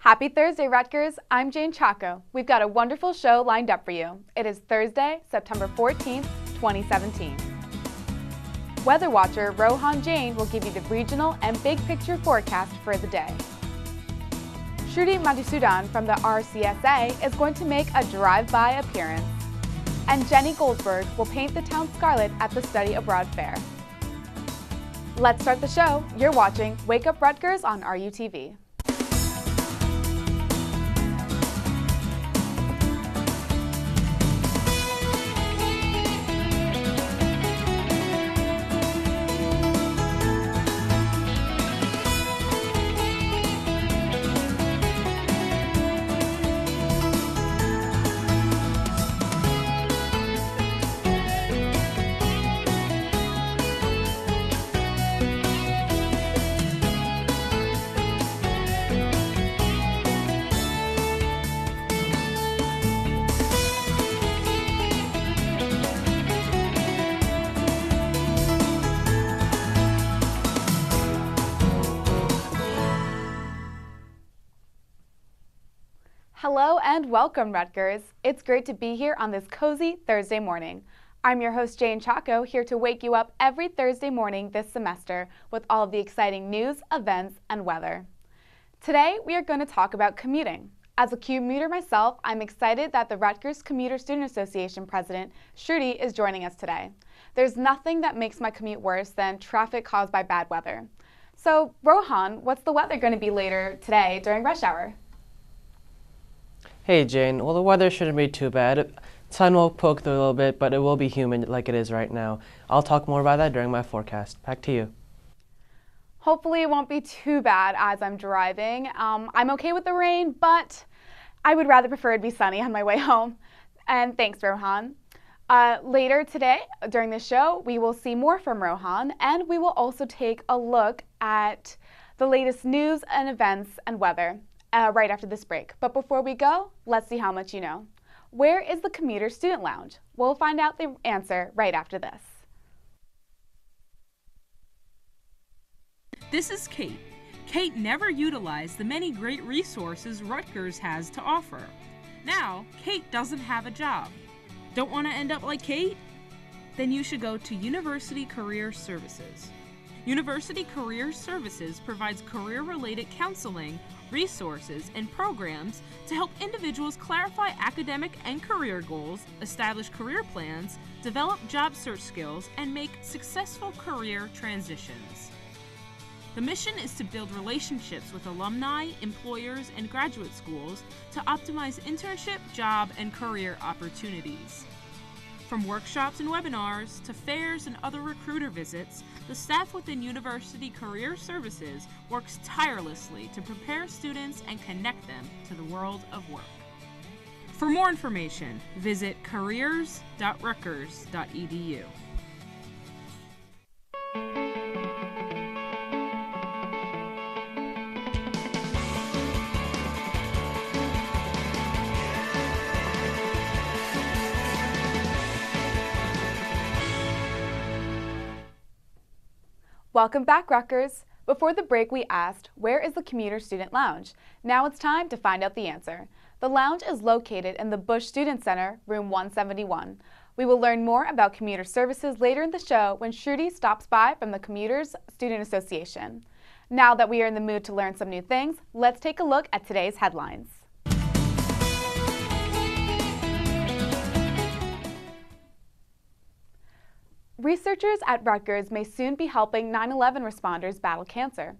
Happy Thursday, Rutgers! I'm Jayne Chacko. We've got a wonderful show lined up for you. It is Thursday, September 14th, 2017. Weather Watcher Rohan Jain will give you the regional and big picture forecast for the day. Sruti Madhusudhan from the RCSA is going to make a drive-by appearance. And Jenny Goldberg will paint the town scarlet at the Study Abroad Fair. Let's start the show. You're watching Wake Up Rutgers on RUTV. Hello and welcome, Rutgers. It's great to be here on this cozy Thursday morning. I'm your host, Jayne Chacko, here to wake you up every Thursday morning this semester with all of the exciting news, events, and weather. Today, we are going to talk about commuting. As a commuter myself, I'm excited that the Rutgers Commuter Student Association president, Sruti, is joining us today. There's nothing that makes my commute worse than traffic caused by bad weather. So, Rohan, what's the weather going to be later today during rush hour? Hey Jane, well the weather shouldn't be too bad. Sun will poke through a little bit, but it will be humid like it is right now. I'll talk more about that during my forecast. Back to you. Hopefully it won't be too bad as I'm driving. I'm okay with the rain, but I would rather prefer it be sunny on my way home. And thanks, Rohan. Later today, during the show, we will see more from Rohan, and we will also take a look at the latest news and events and weather. Right after this break. But before we go, let's see how much you know. Where is the Commuter Student Lounge? We'll find out the answer right after this. This is Kate. Kate never utilized the many great resources Rutgers has to offer. Now, Kate doesn't have a job. Don't want to end up like Kate? Then you should go to University Career Services. University Career Services provides career-related counseling, resources, and programs to help individuals clarify academic and career goals, establish career plans, develop job search skills, and make successful career transitions. The mission is to build relationships with alumni, employers, and graduate schools to optimize internship, job, and career opportunities. From workshops and webinars to fairs and other recruiter visits, the staff within University Career Services works tirelessly to prepare students and connect them to the world of work. For more information, visit careers.rutgers.edu. Welcome back, Rutgers. Before the break, we asked, where is the Commuter Student Lounge? Now it's time to find out the answer. The lounge is located in the Bush Student Center, room 171. We will learn more about commuter services later in the show when Sruti stops by from the Commuters Student Association. Now that we are in the mood to learn some new things, let's take a look at today's headlines. Researchers at Rutgers may soon be helping 9/11 responders battle cancer.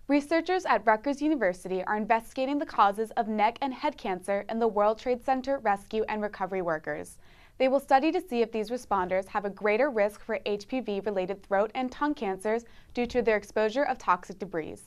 Researchers at Rutgers University are investigating the causes of neck and head cancer in the World Trade Center rescue and recovery workers. They will study to see if these responders have a greater risk for HPV-related throat and tongue cancers due to their exposure of toxic debris.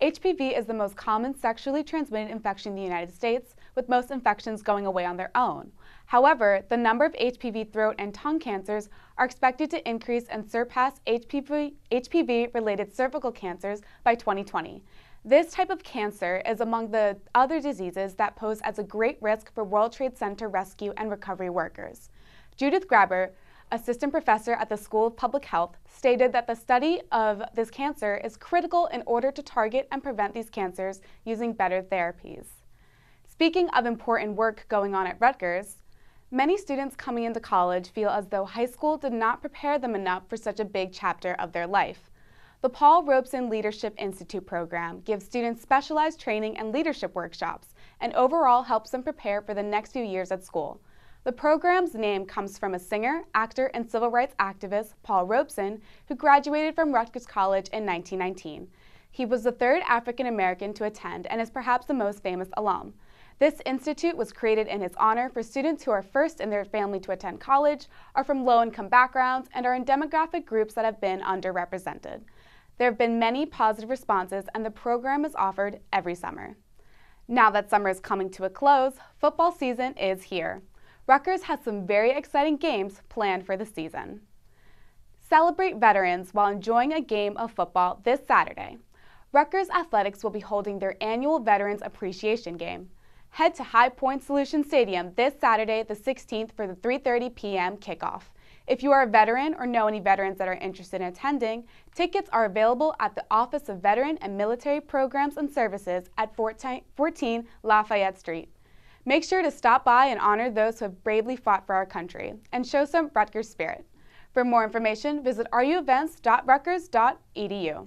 HPV is the most common sexually transmitted infection in the United States, with most infections going away on their own. However, the number of HPV throat and tongue cancers are expected to increase and surpass HPV-related cervical cancers by 2020. This type of cancer is among the other diseases that pose as a great risk for World Trade Center rescue and recovery workers. Judith Graber, assistant professor at the School of Public Health, stated that the study of this cancer is critical in order to target and prevent these cancers using better therapies. Speaking of important work going on at Rutgers, many students coming into college feel as though high school did not prepare them enough for such a big chapter of their life. The Paul Robeson Leadership Institute program gives students specialized training and leadership workshops, and overall helps them prepare for the next few years at school. The program's name comes from a singer, actor, and civil rights activist, Paul Robeson, who graduated from Rutgers College in 1919. He was the third African American to attend and is perhaps the most famous alum. This institute was created in his honor for students who are first in their family to attend college, are from low-income backgrounds, and are in demographic groups that have been underrepresented. There have been many positive responses, and the program is offered every summer. Now that summer is coming to a close, football season is here. Rutgers has some very exciting games planned for the season. Celebrate veterans while enjoying a game of football this Saturday. Rutgers Athletics will be holding their annual Veterans Appreciation Game. Head to High Point Solution Stadium this Saturday, the 16th, for the 3:30 p.m. kickoff. If you are a veteran or know any veterans that are interested in attending, tickets are available at the Office of Veteran and Military Programs and Services at 14 Lafayette Street. Make sure to stop by and honor those who have bravely fought for our country and show some Rutgers spirit. For more information, visit ruevents.rutgers.edu.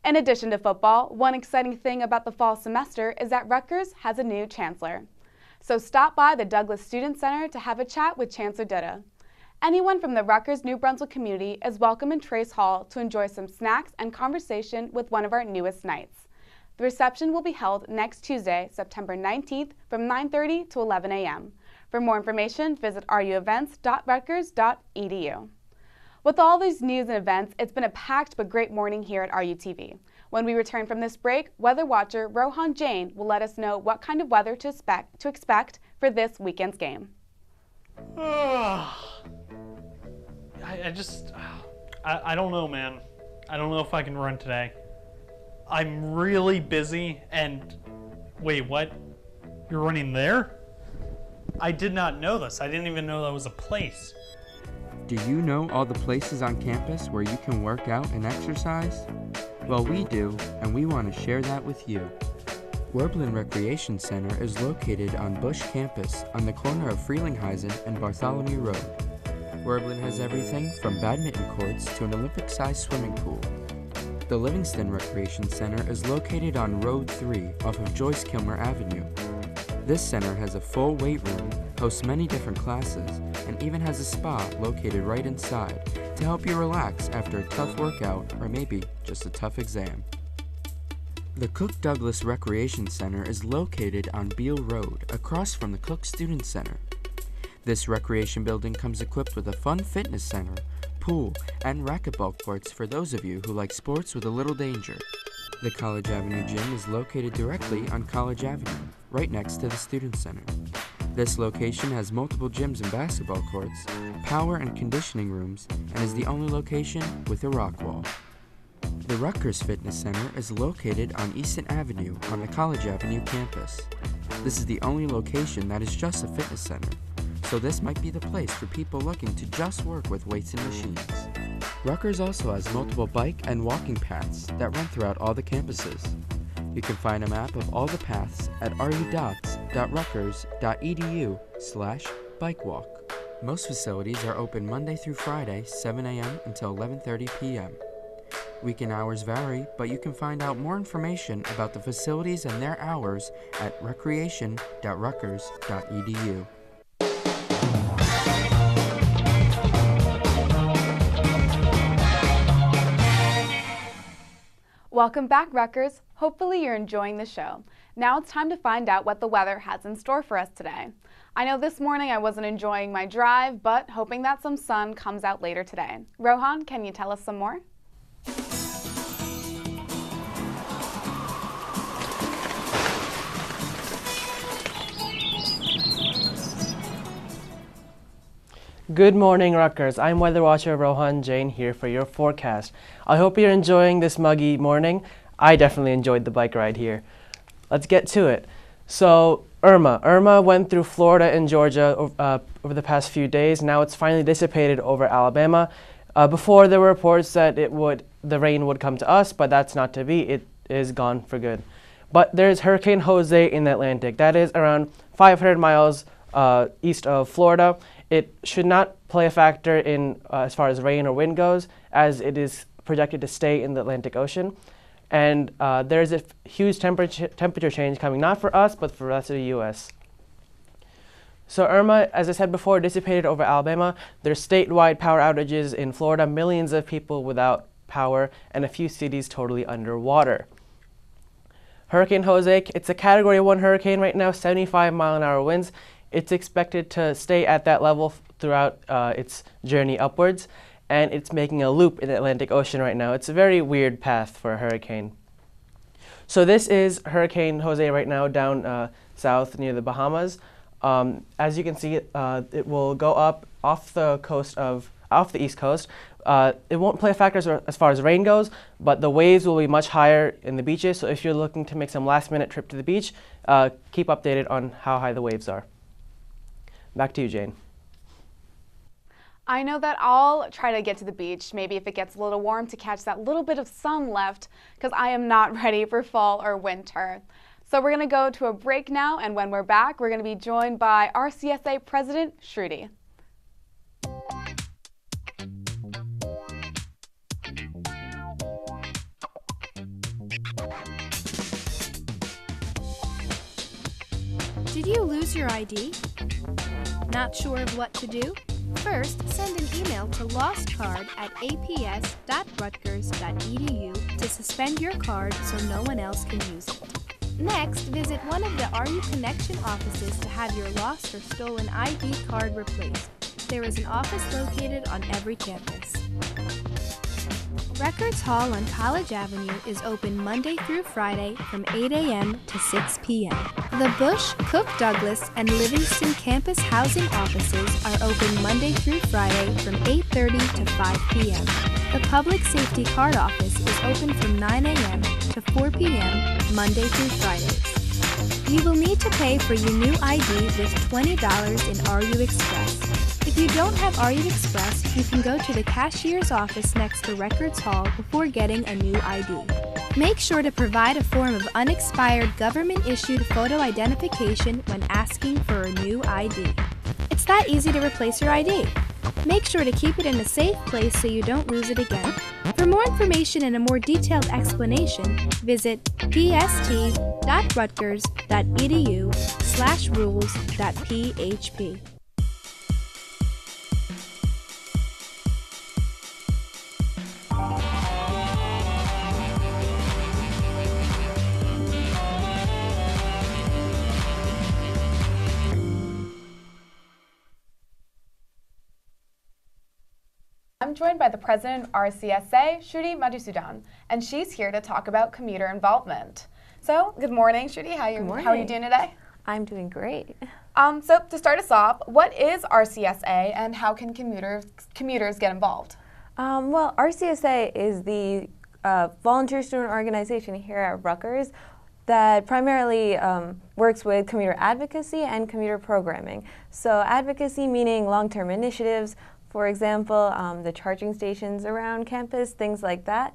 In addition to football, one exciting thing about the fall semester is that Rutgers has a new chancellor. So stop by the Douglas Student Center to have a chat with Chancellor Dutta. Anyone from the Rutgers New Brunswick community is welcome in Trace Hall to enjoy some snacks and conversation with one of our newest knights. The reception will be held next Tuesday, September 19th from 9:30 to 11 a.m. For more information, visit ruevents.rutgers.edu. With all these news and events, it's been a packed but great morning here at RUTV. When we return from this break, Weather Watcher Rohan Jain will let us know what kind of weather to expect for this weekend's game. I don't know, man. I don't know if I can run today. I'm really busy and... Wait, what? You're running there? I did not know this. I didn't even know that was a place. Do you know all the places on campus where you can work out and exercise? Well, we do, and we want to share that with you. Werblin Recreation Center is located on Bush campus on the corner of Frelinghuysen and Bartholomew Road. Werblin has everything from badminton courts to an Olympic-sized swimming pool. The Livingston Recreation Center is located on Road 3 off of Joyce Kilmer Avenue. This center has a full weight room, hosts many different classes, and even has a spa located right inside to help you relax after a tough workout or maybe just a tough exam. The Cook Douglas Recreation Center is located on Beale Road, across from the Cook Student Center. This recreation building comes equipped with a fun fitness center, pool, and racquetball courts for those of you who like sports with a little danger. The College Avenue Gym is located directly on College Avenue, right next to the Student Center. This location has multiple gyms and basketball courts, power and conditioning rooms, and is the only location with a rock wall. The Rutgers Fitness Center is located on Easton Avenue on the College Avenue campus. This is the only location that is just a fitness center, so this might be the place for people looking to just work with weights and machines. Rutgers also has multiple bike and walking paths that run throughout all the campuses. You can find a map of all the paths at rudots.rutgers.edu/bikewalk. Most facilities are open Monday through Friday, 7 a.m. until 11:30 p.m. Weekend hours vary, but you can find out more information about the facilities and their hours at recreation.rutgers.edu. Welcome back, Rutgers. Hopefully you're enjoying the show. Now it's time to find out what the weather has in store for us today. I know this morning I wasn't enjoying my drive, but hoping that some sun comes out later today. Rohan, can you tell us some more? Good morning, Rutgers. I'm Weather Watcher Rohan Jain here for your forecast. I hope you're enjoying this muggy morning. I definitely enjoyed the bike ride here. Let's get to it. So Irma. Irma went through Florida and Georgia over the past few days. Now it's finally dissipated over Alabama. Before there were reports that the rain would come to us, but that's not to be. It is gone for good. But there's Hurricane Jose in the Atlantic. That is around 500 miles east of Florida. It should not play a factor in as far as rain or wind goes, as it is projected to stay in the Atlantic Ocean. And there's a huge temperature change coming, not for us, but for the rest of the U.S. So Irma, as I said before, dissipated over Alabama. There's statewide power outages in Florida, millions of people without power, and a few cities totally underwater. Hurricane Jose, it's a Category 1 hurricane right now, 75-mile-an-hour winds. It's expected to stay at that level throughout its journey upwards, and it's making a loop in the Atlantic Ocean right now. It's a very weird path for a hurricane. So this is Hurricane Jose right now down south near the Bahamas. As you can see, it will go up off the East Coast. It won't play a factor as far as rain goes, but the waves will be much higher in the beaches. So if you're looking to make some last-minute trip to the beach, keep updated on how high the waves are. Back to you, Jane. I know that I'll try to get to the beach, maybe if it gets a little warm, to catch that little bit of sun left, because I am not ready for fall or winter. So we're going to go to a break now, and when we're back, we're going to be joined by RCSA President Sruti. Did you lose your ID? Not sure of what to do? First, send an email to lostcard@aps.rutgers.edu to suspend your card so no one else can use it. Next, visit one of the RU Connection offices to have your lost or stolen ID card replaced. There is an office located on every campus. Rutgers Hall on College Avenue is open Monday through Friday from 8 a.m. to 6 p.m. The Bush, Cook Douglas, and Livingston campus housing offices are open Monday through Friday from 8:30 to 5 p.m. The Public Safety Card office is open from 9 a.m. to 4 p.m. Monday through Fridays. You will need to pay for your new ID with $20 in RU Express. If you don't have RU Express, you can go to the cashier's office next to Rutgers Hall before getting a new ID. Make sure to provide a form of unexpired government-issued photo identification when asking for a new ID. It's that easy to replace your ID. Make sure to keep it in a safe place so you don't lose it again. For more information and a more detailed explanation, visit pst.rutgers.edu/rules.php. I'm joined by the president of RCSA, Sruti Madhusudhan, and she's here to talk about commuter involvement. So, good morning, Sruti. How are you doing today? I'm doing great. So, to start us off, what is RCSA and how can commuters get involved? Well, RCSA is the volunteer student organization here at Rutgers that primarily works with commuter advocacy and commuter programming. So advocacy meaning long-term initiatives, for example, the charging stations around campus, things like that.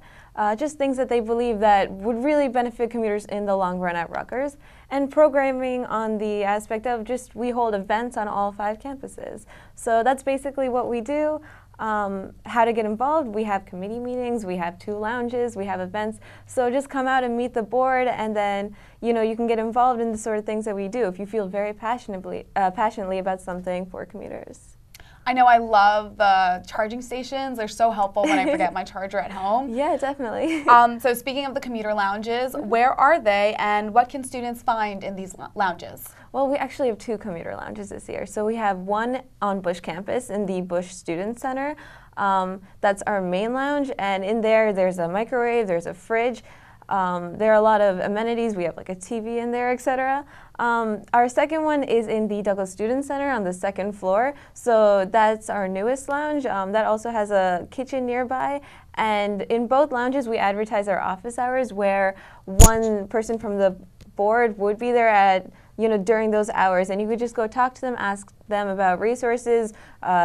Just things that they believe that would really benefit commuters in the long run at Rutgers. And programming on the aspect of just we hold events on all 5 campuses. So that's basically what we do. How to get involved, we have committee meetings, we have 2 lounges, we have events. So just come out and meet the board, and then you can get involved in the sort of things that we do if you feel very passionately about something for commuters. I know I love the charging stations. They're so helpful when I forget my charger at home. Yeah, definitely. So speaking of the commuter lounges, where are they and what can students find in these lounges? Well, we actually have 2 commuter lounges this year. So we have one on Bush campus in the Bush Student Center. That's our main lounge, and in there's a microwave, there's a fridge. There are a lot of amenities. We have like a TV in there, etc. Our second one is in the Douglas Student Center on the 2nd floor. So that's our newest lounge. That also has a kitchen nearby. And in both lounges, we advertise our office hours where one person from the board would be there at during those hours, and you could just go talk to them, ask them about resources,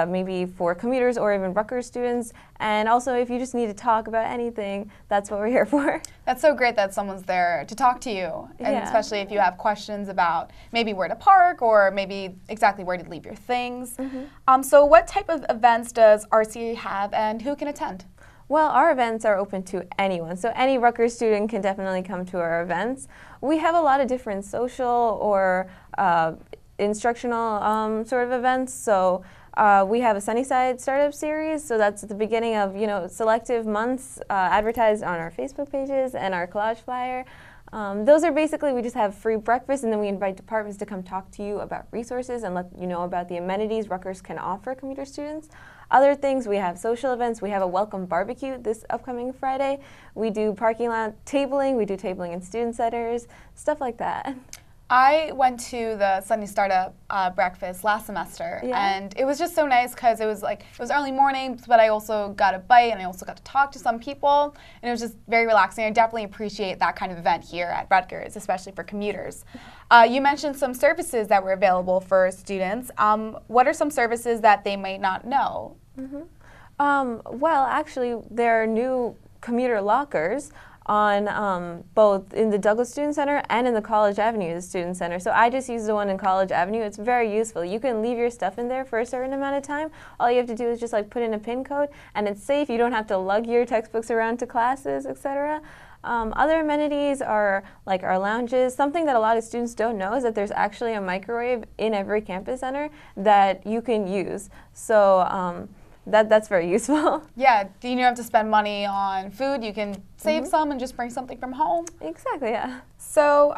maybe for commuters or even Rutgers students. And also, if you just need to talk about anything, that's what we're here for. That's so great that someone's there to talk to you, and Yeah. especially if you have questions about maybe where to park or maybe exactly where to leave your things. So what type of events does RCA have and who can attend? Well, our events are open to anyone, so any Rutgers student can definitely come to our events. We have a lot of different social or instructional sort of events. So we have a Sunnyside Startup Series, so that's at the beginning of selective months advertised on our Facebook pages and our collage flyer. Those are basically, we just have free breakfast, and then we invite departments to come talk to you about resources and let you know about the amenities Rutgers can offer commuter students. Other things, we have social events. We have a welcome barbecue this upcoming Friday. We do parking lot tabling. We do tabling in student centers, stuff like that. I went to the Sunday Startup breakfast last semester, and it was just so nice because it was early morning, but I also got a bite and I also got to talk to some people, and it was just very relaxing. I definitely appreciate that kind of event here at Rutgers, especially for commuters. You mentioned some services that were available for students. What are some services that they might not know? Well, actually, there are new commuter lockers on both in the Douglas Student Center and in the College Avenue Student Center. So I just use the one in College Avenue. It's very useful. You can leave your stuff in there for a certain amount of time. All you have to do is just put in a PIN code, and it's safe. You don't have to lug your textbooks around to classes, etc. Other amenities are like our lounges. Something that a lot of students don't know is that there's actually a microwave in every campus center that you can use. So that's very useful. Yeah, you don't have to spend money on food. You can save some and just bring something from home. Exactly, yeah. So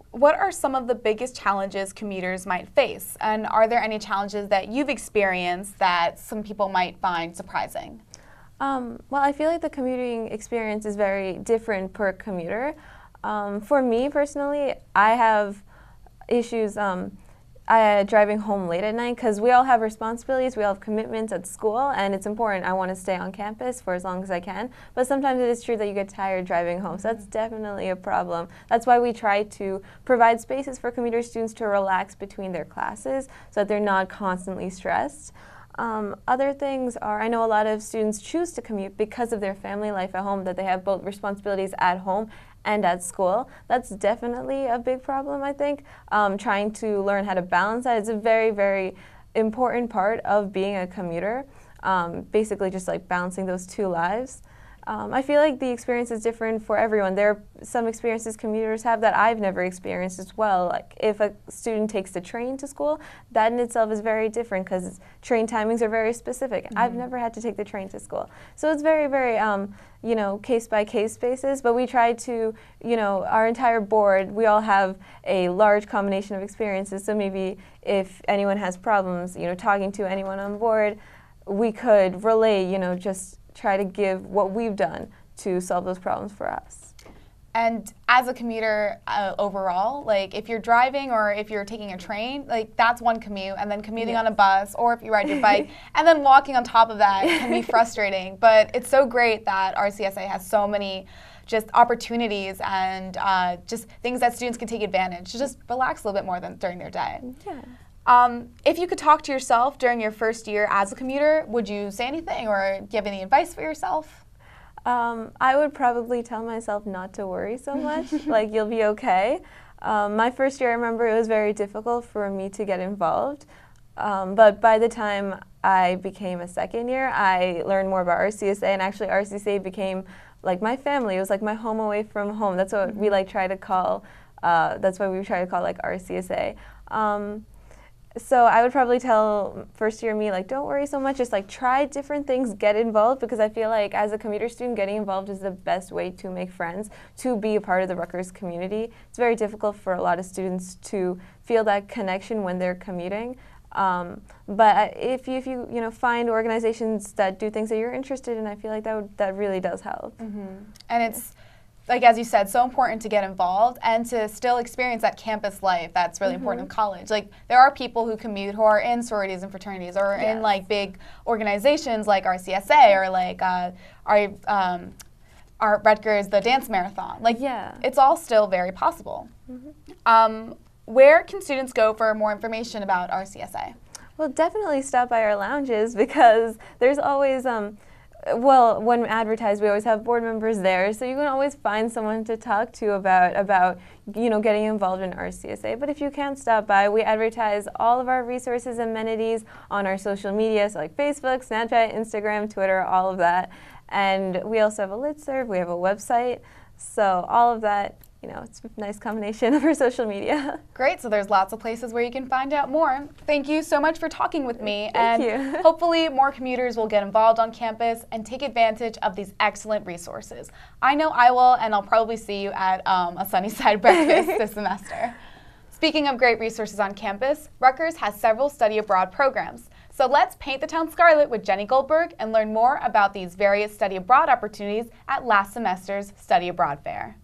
what are some of the biggest challenges commuters might face? And are there any challenges that you've experienced that some people might find surprising? Well, I feel like the commuting experience is very different per commuter. For me personally, I have issues driving home late at night because we all have responsibilities, we all have commitments at school, and it's important. I want to stay on campus for as long as I can, but sometimes it is true that you get tired driving home, so that's definitely a problem. That's why we try to provide spaces for commuter students to relax between their classes so that they're not constantly stressed. Other things are, I know a lot of students choose to commute because of their family life at home, that they have both responsibilities at home and at school. That's definitely a big problem, I think. Trying to learn how to balance that is a very, very important part of being a commuter. Basically just balancing those two lives. I feel like the experience is different for everyone. There are some experiences commuters have that I've never experienced as well. Like if a student takes the train to school, that in itself is very different because train timings are very specific. I've never had to take the train to school. So it's very, very, case-by-case basis, but we try to, our entire board, we all have a large combination of experiences, so maybe if anyone has problems, talking to anyone on board, we could relay, just try to give what we've done to solve those problems for us. And as a commuter overall, if you're driving or if you're taking a train, that's one commute, and then commuting on a bus, or if you ride your bike, and then walking on top of that can be frustrating. But it's so great that RCSA has so many just opportunities and just things that students can take advantage to just relax a little bit more than during their day. Yeah. If you could talk to yourself during your first year as a commuter, would you say anything or give any advice for yourself? I would probably tell myself not to worry so much, you'll be okay. My first year, I remember it was very difficult for me to get involved, but by the time I became a second year, I learned more about RCSA, and actually RCSA became my family. It was my home away from home. That's what we try to call, that's why we try to call RCSA. So I would probably tell first year me, don't worry so much, just try different things, get involved, because I feel like as a commuter student, getting involved is the best way to make friends, to be a part of the Rutgers community. It's very difficult for a lot of students to feel that connection when they're commuting. But if you find organizations that do things that you're interested in, I feel like that really does help. And it's, as you said, so important to get involved and to still experience that campus life that's really important in college. There are people who commute who are in sororities and fraternities or in big organizations like RCSA or our Rutgers, the dance marathon. It's all still very possible. Where can students go for more information about RCSA? Well, definitely stop by our lounges because there's always, well, when advertised, we always have board members there, so you can always find someone to talk to about getting involved in RCSA. But if you can't stop by, we advertise all of our resources and amenities on our social media, so like Facebook, Snapchat, Instagram, Twitter, all of that. And we also have a listserv, we have a website, so all of that. It's a nice combination of our social media. Great, so there's lots of places where you can find out more. Thank you so much for talking with me. Thank and you. Hopefully more commuters will get involved on campus and take advantage of these excellent resources. I know I will, and I'll probably see you at a Sunnyside breakfast this semester. Speaking of great resources on campus, Rutgers has several study abroad programs. So let's paint the town scarlet with Jenny Goldberg and learn more about these various study abroad opportunities at last semester's Study Abroad Fair.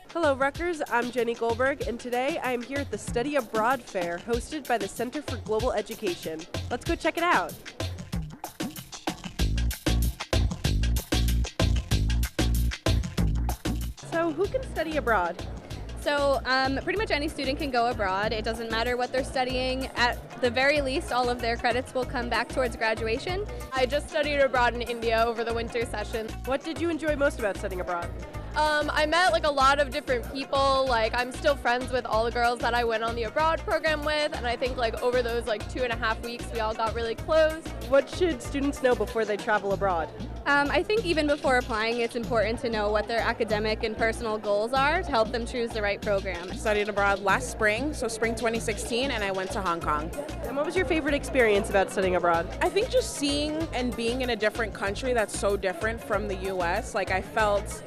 Hello Rutgers, I'm Jenny Goldberg, and today I am here at the Study Abroad Fair hosted by the Center for Global Education. Let's go check it out. So who can study abroad? So pretty much any student can go abroad. It doesn't matter what they're studying. At the very least, all of their credits will come back towards graduation. I just studied abroad in India over the winter session. What did you enjoy most about studying abroad? I met a lot of different people. I'm still friends with all the girls that I went on the abroad program with, and I think over those 2.5 weeks we all got really close. What should students know before they travel abroad? I think even before applying, it's important to know what their academic and personal goals are to help them choose the right program. I studied abroad last spring, so spring 2016, and I went to Hong Kong. And what was your favorite experience about studying abroad? I think just seeing and being in a different country that's so different from the U.S. I felt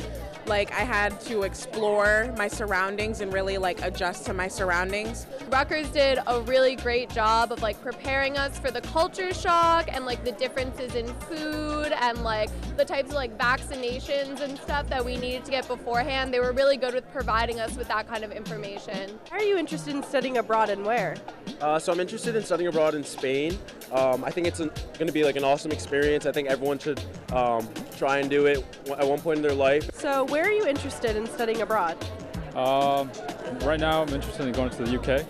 like I had to explore my surroundings and really adjust to my surroundings. Rutgers did a really great job of preparing us for the culture shock and the differences in food and the types of vaccinations and stuff that we needed to get beforehand. They were really good with providing us with that kind of information. Why are you interested in studying abroad and where? So I'm interested in studying abroad in Spain. I think it's going to be an awesome experience. I think everyone should try and do it at one point in their life. So where are you interested in studying abroad? Right now I'm interested in going to the UK.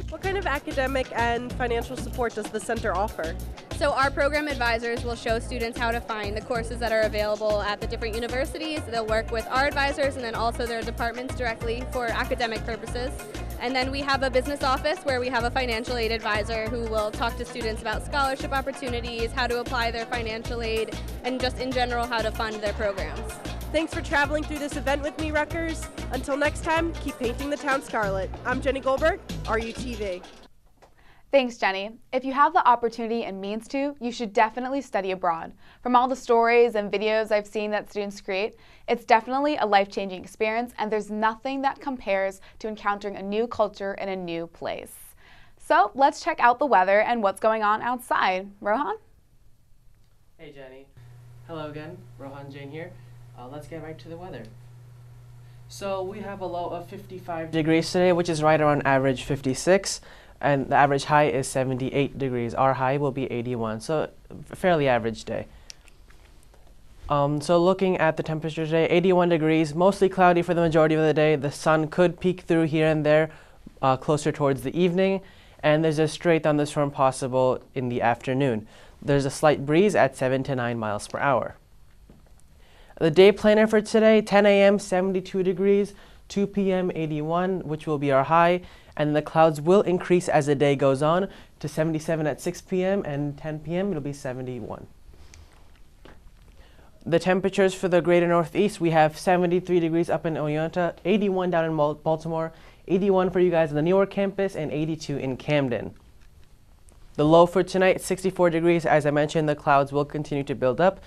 What kind of academic and financial support does the center offer? So our program advisors will show students how to find the courses that are available at the different universities. They'll work with our advisors and then also their departments directly for academic purposes. And then we have a business office where we have a financial aid advisor who will talk to students about scholarship opportunities, how to apply their financial aid, and just in general how to fund their programs. Thanks for traveling through this event with me, Rutgers. Until next time, keep painting the town scarlet. I'm Jenny Goldberg, RUTV. Thanks, Jenny. If you have the opportunity and means to, you should definitely study abroad. From all the stories and videos I've seen that students create, it's definitely a life-changing experience, and there's nothing that compares to encountering a new culture in a new place. So let's check out the weather and what's going on outside. Rohan? Hey, Jenny. Hello again, Rohan Jain here. Let's get right to the weather. So we have a low of 55 degrees today, which is right around average 56. And the average high is 78 degrees. Our high will be 81, so a fairly average day. So looking at the temperature today, 81 degrees, mostly cloudy for the majority of the day. The sun could peek through here and there closer towards the evening, and there's a stray thunderstorm possible in the afternoon. There's a slight breeze at 7 to 9 miles per hour. The day planner for today, 10 a.m., 72 degrees, 2 p.m., 81, which will be our high, and the clouds will increase as the day goes on to 77 at 6 p.m. and 10 p.m. it'll be 71. The temperatures for the greater northeast, we have 73 degrees up in Oneonta, 81 down in Baltimore, 81 for you guys on the New York campus, and 82 in Camden. The low for tonight, 64 degrees. As I mentioned, the clouds will continue to build up.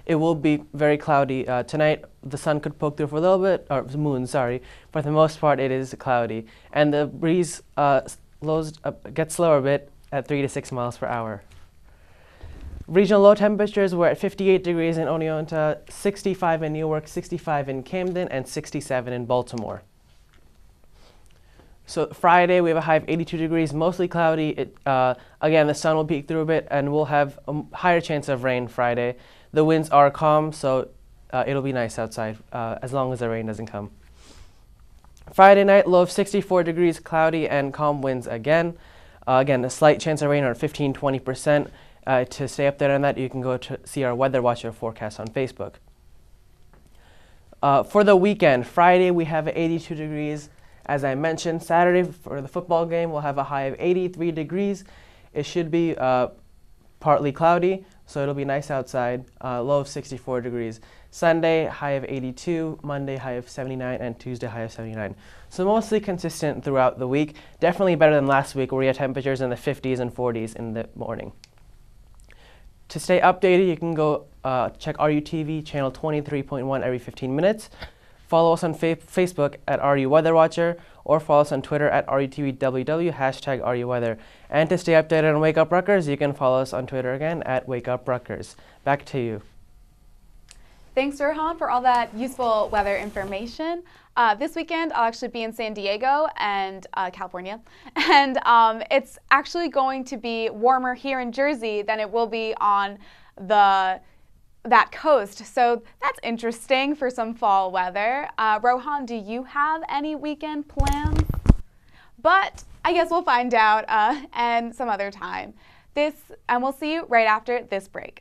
It will be very cloudy tonight. The sun could poke through for a little bit, or moon, sorry. For the most part, it is cloudy. And the breeze gets slower a bit at 3 to 6 miles per hour. Regional low temperatures were at 58 degrees in Oneonta, 65 in Newark, 65 in Camden, and 67 in Baltimore. So Friday, we have a high of 82 degrees, mostly cloudy. Again, the sun will peek through a bit, and we'll have a higher chance of rain Friday. The winds are calm, so it'll be nice outside as long as the rain doesn't come. Friday night, low of 64 degrees, cloudy and calm winds again. Again, a slight chance of rain, around 15-20%. To stay up there on that, you can go to see our Weather Watcher forecast on Facebook. For the weekend, Friday we have 82 degrees. As I mentioned, Saturday for the football game, we'll have a high of 83 degrees. It should be partly cloudy, so it'll be nice outside, low of 64 degrees. Sunday, high of 82, Monday, high of 79, and Tuesday, high of 79. So mostly consistent throughout the week. Definitely better than last week, where we had temperatures in the 50s and 40s in the morning. To stay updated, you can go check RUTV channel 23.1 every 15 minutes. Follow us on Facebook at RU Weather Watcher, or follow us on Twitter at RUTVWW, hashtag RUWeather. And to stay updated on Wake Up Rutgers, you can follow us on Twitter again at Wake Up Rutgers. Back to you. Thanks, Rohan, for all that useful weather information. This weekend, I'll actually be in San Diego and California, and it's actually going to be warmer here in Jersey than it will be on that coast. So that's interesting for some fall weather. Rohan, do you have any weekend plans? But I guess we'll find out and some other time. And we'll see you right after this break.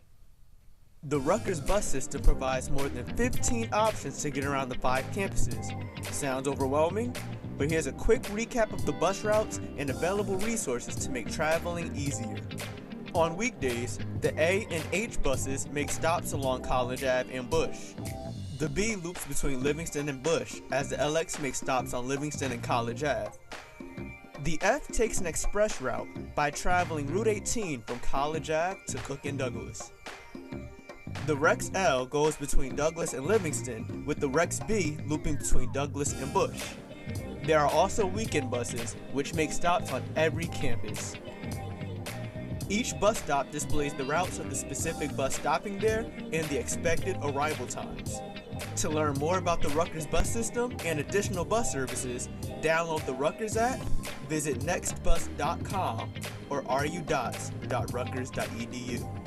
The Rutgers bus system provides more than 15 options to get around the 5 campuses. Sounds overwhelming? But here's a quick recap of the bus routes and available resources to make traveling easier. On weekdays, the A and H buses make stops along College Ave and Bush. The B loops between Livingston and Bush, as the LX makes stops on Livingston and College Ave. The F takes an express route by traveling Route 18 from College Ave to Cook and Douglas. The Rex L goes between Douglas and Livingston, with the Rex B looping between Douglas and Bush. There are also weekend buses, which make stops on every campus. Each bus stop displays the routes of the specific bus stopping there and the expected arrival times. To learn more about the Rutgers bus system and additional bus services, download the Rutgers app, visit nextbus.com, or rudots.rutgers.edu.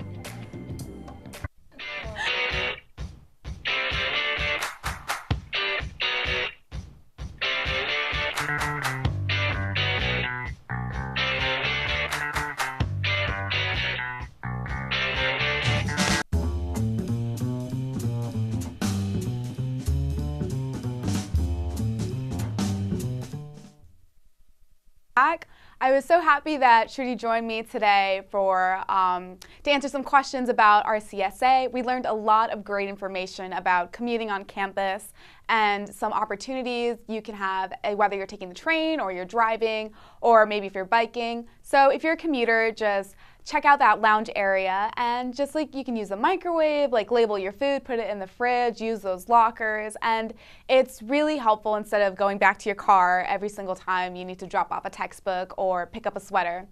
I was so happy that Sruti joined me today to answer some questions about RCSA. We learned a lot of great information about commuting on campus and some opportunities you can have, whether you're taking the train or you're driving, or maybe if you're biking. So if you're a commuter, just check out that lounge area, and just like you can use a microwave, like label your food, put it in the fridge, use those lockers, and it's really helpful instead of going back to your car every single time you need to drop off a textbook or pick up a sweater.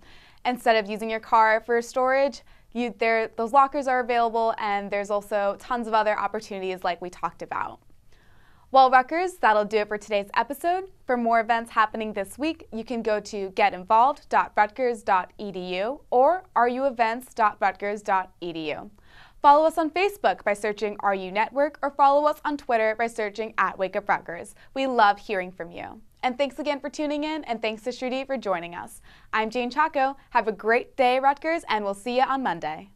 Instead of using your car for storage, those lockers are available, and there's also tons of other opportunities like we talked about. Well, Rutgers, that'll do it for today's episode. For more events happening this week, you can go to getinvolved.rutgers.edu or ruevents.rutgers.edu. Follow us on Facebook by searching RU Network, or follow us on Twitter by searching @WakeUpRutgers. We love hearing from you. And thanks again for tuning in, and thanks to Sruti for joining us. I'm Jayne Chacko. Have a great day, Rutgers, and we'll see you on Monday.